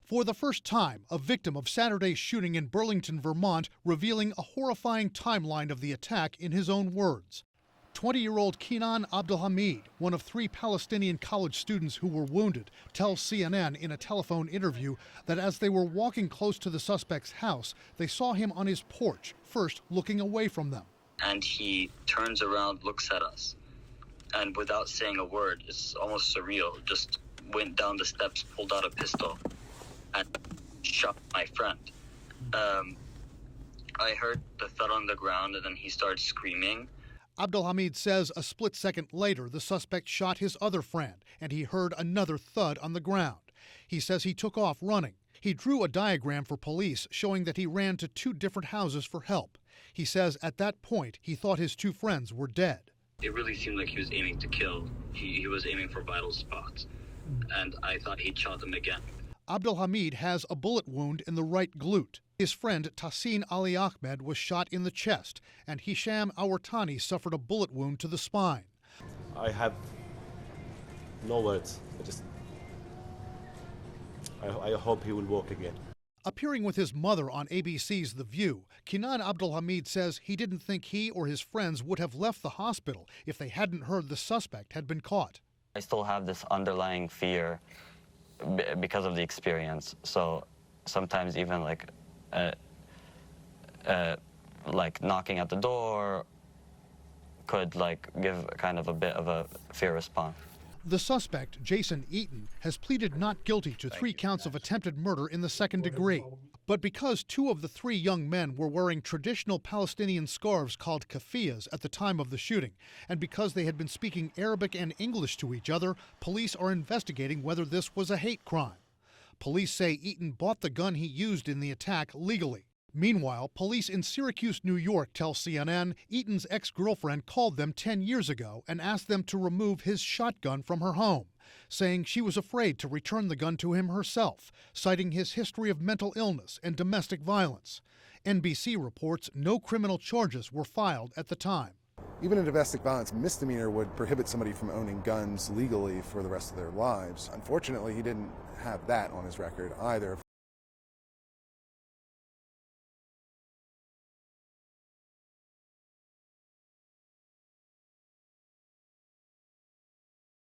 For the first time, a victim of Saturday's shooting in Burlington, Vermont, revealing a horrifying timeline of the attack in his own words. 20-year-old Kenan Abdelhamid, one of 3 Palestinian college students who were wounded, tells CNN in a telephone interview that as they were walking close to the suspect's house, they saw him on his porch, first looking away from them. And he turns around, looks at us, and without saying a word, it's almost surreal, just went down the steps, pulled out a pistol, and shot my friend. I heard the thud on the ground, and then he started screaming. Abdelhamid says a split second later, the suspect shot his other friend, and he heard another thud on the ground. He says he took off running. He drew a diagram for police showing that he ran to 2 different houses for help. He says at that point, he thought his 2 friends were dead. It really seemed like he was aiming to kill. He was aiming for vital spots, and I thought he'd shot them again. Abdelhamid has a bullet wound in the right glute. His friend Tassin Ali Ahmed was shot in the chest, and Hisham Awartani suffered a bullet wound to the spine. I have no words. I hope he will walk again. Appearing with his mother on ABC's The View, Kenan Abdelhamid says he didn't think he or his friends would have left the hospital if they hadn't heard the suspect had been caught. I still have this underlying fear because of the experience. So sometimes even like knocking at the door could give kind of a bit of a fear response. The suspect, Jason Eaton, has pleaded not guilty to 3 counts of attempted murder in the 2nd degree. But because 2 of the 3 young men were wearing traditional Palestinian scarves called keffiyehs at the time of the shooting, and because they had been speaking Arabic and English to each other, police are investigating whether this was a hate crime. Police say Eaton bought the gun he used in the attack legally. Meanwhile, police in Syracuse, New York tell CNN Eaton's ex-girlfriend called them 10 years ago and asked them to remove his shotgun from her home, saying she was afraid to return the gun to him herself, citing his history of mental illness and domestic violence. NBC reports no criminal charges were filed at the time. Even a domestic violence misdemeanor would prohibit somebody from owning guns legally for the rest of their lives. Unfortunately, he didn't have that on his record either.